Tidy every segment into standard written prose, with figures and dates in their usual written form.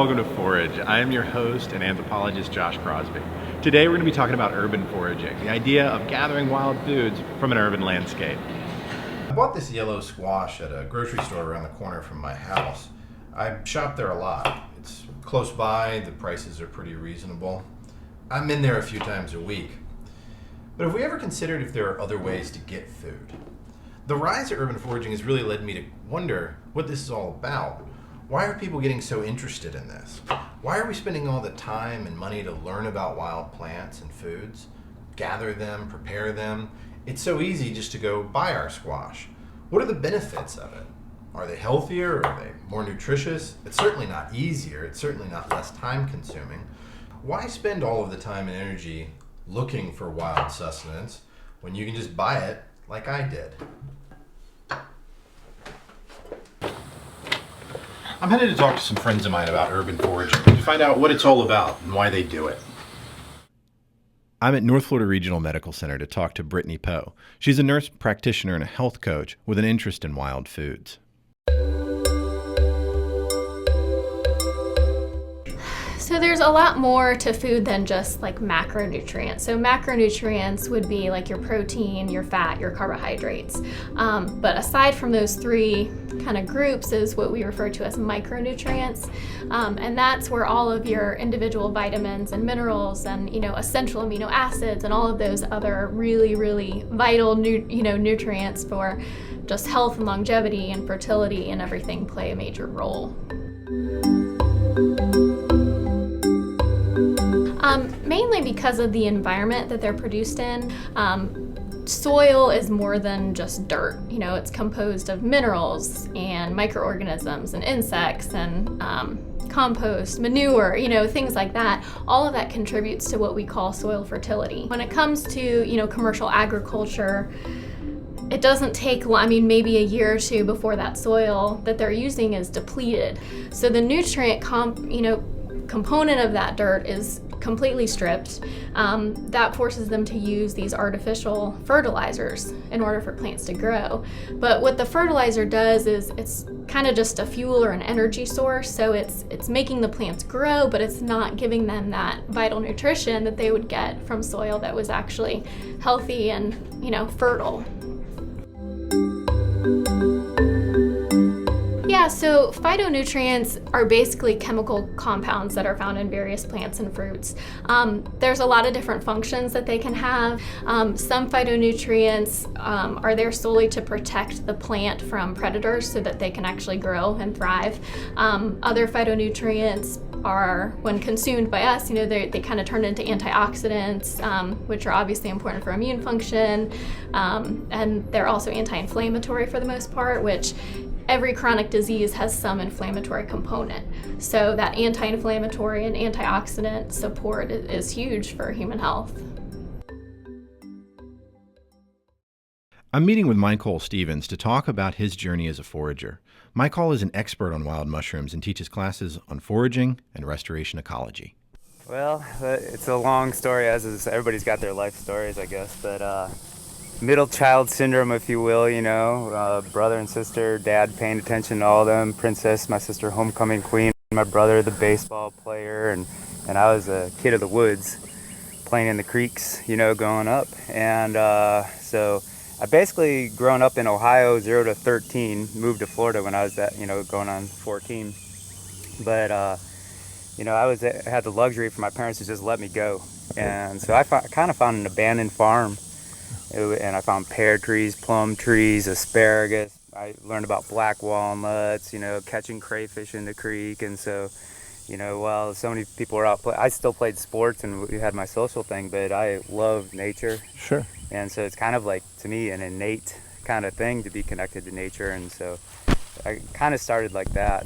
welcome to Forage. I am your host and anthropologist, Josh Crosby. Today we're going to be talking about urban foraging, the idea of gathering wild foods from an urban landscape. I bought this yellow squash at a grocery store around the corner from my house. I shop there a lot. It's close by, the prices are pretty reasonable. I'm in there a few times a week. But have we ever considered if there are other ways to get food? The rise of urban foraging has really led me to wonder what this is all about. Why are people getting so interested in this? Why are we spending all the time and money to learn about wild plants and foods, gather them, prepare them? It's so easy just to go buy our squash. What are the benefits of it? Are they healthier? Are they more nutritious? It's certainly not easier. It's certainly not less time consuming. Why spend all of the time and energy looking for wild sustenance when you can just buy it like I did? I'm headed to talk to some friends of mine about urban foraging to find out what it's all about and why they do it. I'm at North Florida Regional Medical Center to talk to Brittany Poe. She's a nurse practitioner and a health coach with an interest in wild foods. So there's a lot more to food than just like macronutrients. So macronutrients would be like your protein, your fat, your carbohydrates. But aside from those three kind of groups is what we refer to as micronutrients. And that's where all of your individual vitamins and minerals and, essential amino acids and all of those other really, really vital nutrients for just health and longevity and fertility and everything play a major role. Mainly because of the environment that they're produced in. Soil is more than just dirt. It's composed of minerals and microorganisms and insects and compost, manure, things like that. All of that contributes to what we call soil fertility. When it comes to, commercial agriculture, it doesn't take, maybe a year or two before that soil that they're using is depleted. So the nutrient component of that dirt is completely stripped. That forces them to use these artificial fertilizers in order for plants to grow. But what the fertilizer does is it's kind of just a fuel or an energy source. So it's making the plants grow, but it's not giving them that vital nutrition that they would get from soil that was actually healthy and, fertile. Yeah, so phytonutrients are basically chemical compounds that are found in various plants and fruits. There's a lot of different functions that they can have. Some phytonutrients are there solely to protect the plant from predators so that they can actually grow and thrive. Other phytonutrients are, when consumed by us, they kind of turn into antioxidants, which are obviously important for immune function, and they're also anti-inflammatory for the most part, which every chronic disease has some inflammatory component. So that anti-inflammatory and antioxidant support is huge for human health. I'm meeting with Michael Stevens to talk about his journey as a forager. Michael is an expert on wild mushrooms and teaches classes on foraging and restoration ecology. Well, it's a long story, as is everybody's got their life stories, I guess, but middle child syndrome, if you will, brother and sister, dad paying attention to all of them, princess, my sister, homecoming queen, my brother, the baseball player, and I was a kid of the woods playing in the creeks, growing up. And so I basically grown up in Ohio, 0 to 13, moved to Florida when I was going on 14. But, I had the luxury for my parents to just let me go. And so I kind of found an abandoned farm. And I found pear trees, plum trees, asparagus. I learned about black walnuts, catching crayfish in the creek. And so, while so many people were out, I still played sports and we had my social thing, but I love nature. Sure. And so it's kind of like, to me, an innate kind of thing to be connected to nature. And so I kind of started like that.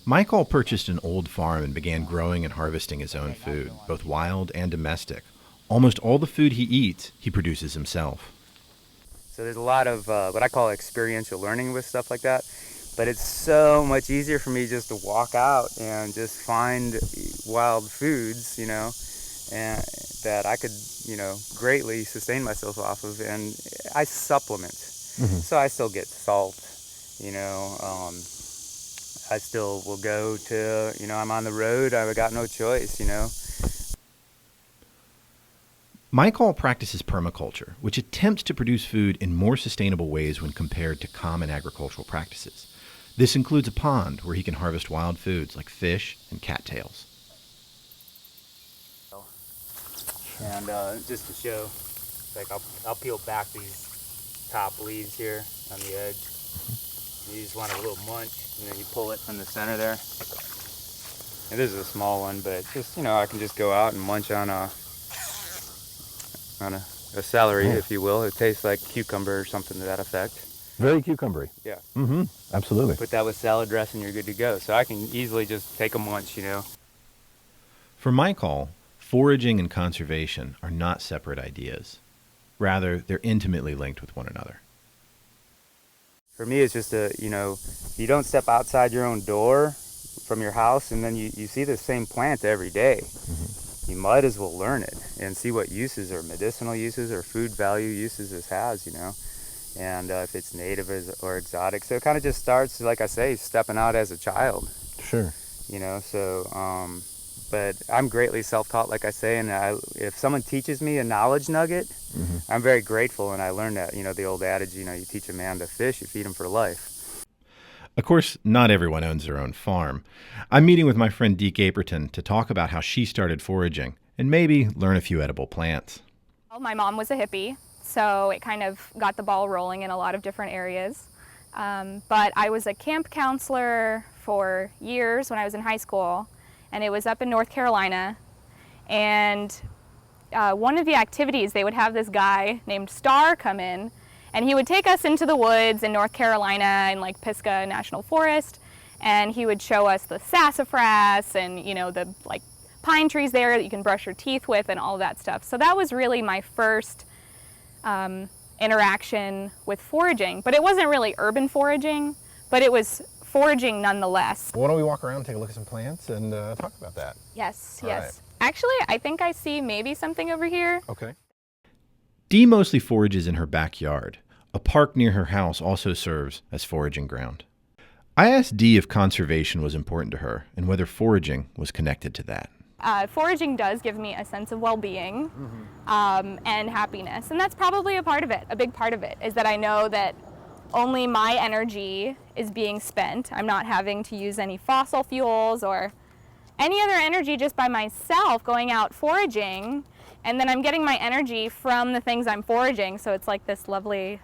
Michael purchased an old farm and began growing and harvesting his own food, both wild and domestic. Almost all the food he eats, he produces himself. So there's a lot of what I call experiential learning with stuff like that. But it's so much easier for me just to walk out and just find wild foods, and that I could, greatly sustain myself off of. And I supplement. Mm-hmm. So I still get salt, I still will go to, I'm on the road, I've got no choice, Michael practices permaculture, which attempts to produce food in more sustainable ways when compared to common agricultural practices. This includes a pond where he can harvest wild foods like fish and cattails. And just to show, like I'll peel back these top leaves here on the edge. You just want a little munch, and then you pull it from the center there. And this is a small one, but just, I can just go out and munch on a celery, if you will. It tastes like cucumber or something to that effect. Very cucumbery. Yeah. Mm-hmm. Absolutely. Put that with salad dressing, you're good to go. So I can easily just take a munch, For Michael, foraging and conservation are not separate ideas. Rather, they're intimately linked with one another. For me, it's just you don't step outside your own door from your house and then you see the same plant every day. Mm-hmm. You might as well learn it and see what uses or medicinal uses or food value uses this has, and if it's native or exotic. So it kind of just starts, like I say, stepping out as a child. Sure. But I'm greatly self-taught, like I say, and if someone teaches me a knowledge nugget, mm-hmm. I'm very grateful, and I learned that, the old adage, you teach a man to fish, you feed him for life. Of course, not everyone owns their own farm. I'm meeting with my friend Deke Aperton to talk about how she started foraging and maybe learn a few edible plants. Well, my mom was a hippie, so it kind of got the ball rolling in a lot of different areas. But I was a camp counselor for years when I was in high school, and it was up in North Carolina. And one of the activities, they would have this guy named Star come in, and he would take us into the woods in North Carolina and like Pisgah National Forest, and he would show us the sassafras and the like pine trees there that you can brush your teeth with and all of that stuff. So that was really my first interaction with foraging, but it wasn't really urban foraging, but it was foraging nonetheless. Why don't we walk around and take a look at some plants and talk about that? Yes, All yes. right. Actually, I think I see maybe something over here. Okay. Dee mostly forages in her backyard. A park near her house also serves as foraging ground. I asked Dee if conservation was important to her and whether foraging was connected to that. Foraging does give me a sense of well-being and happiness, and that's probably a part of it. A big part of it is that I know that only my energy is being spent. I'm not having to use any fossil fuels or any other energy just by myself going out foraging, and then I'm getting my energy from the things I'm foraging, so it's like this lovely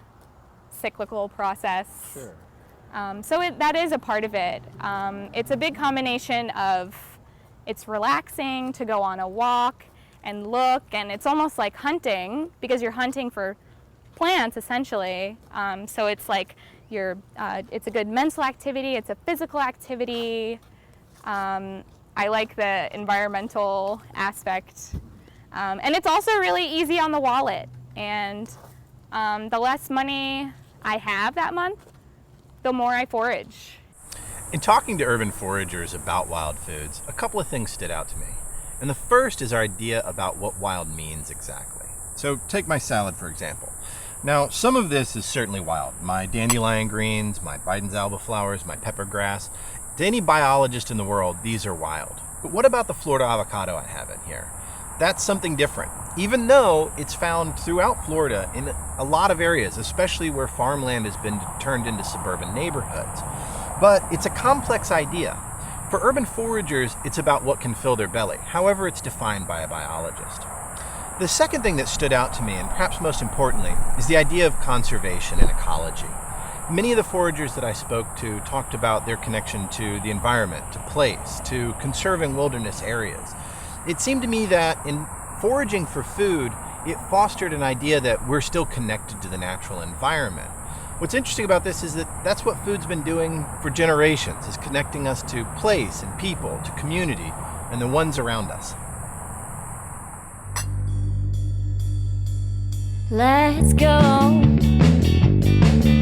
cyclical process. Sure. So that is a part of it. It's a big combination of, it's relaxing to go on a walk and look, and it's almost like hunting because you're hunting for plants essentially. So it's like it's a good mental activity, it's a physical activity. I like the environmental aspect. And it's also really easy on the wallet. And the less money I have that month, the more I forage. In talking to urban foragers about wild foods, a couple of things stood out to me. And the first is our idea about what wild means exactly. So take my salad, for example. Now, some of this is certainly wild. My dandelion greens, my Biden's alba flowers, my pepper grass. To any biologist in the world, these are wild. But what about the Florida avocado I have in here? That's something different, even though it's found throughout Florida in a lot of areas, especially where farmland has been turned into suburban neighborhoods. But it's a complex idea. For urban foragers, it's about what can fill their belly, however it's defined by a biologist. The second thing that stood out to me, and perhaps most importantly, is the idea of conservation and ecology. Many of the foragers that I spoke to talked about their connection to the environment, to place, to conserving wilderness areas. It seemed to me that in foraging for food, it fostered an idea that we're still connected to the natural environment. What's interesting about this is that that's what food's been doing for generations, is connecting us to place and people, to community, and the ones around us. Let's go.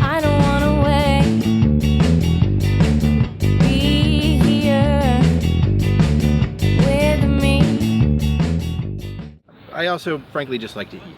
I don't wanna wait. Be here with me. I also, frankly, just like to eat.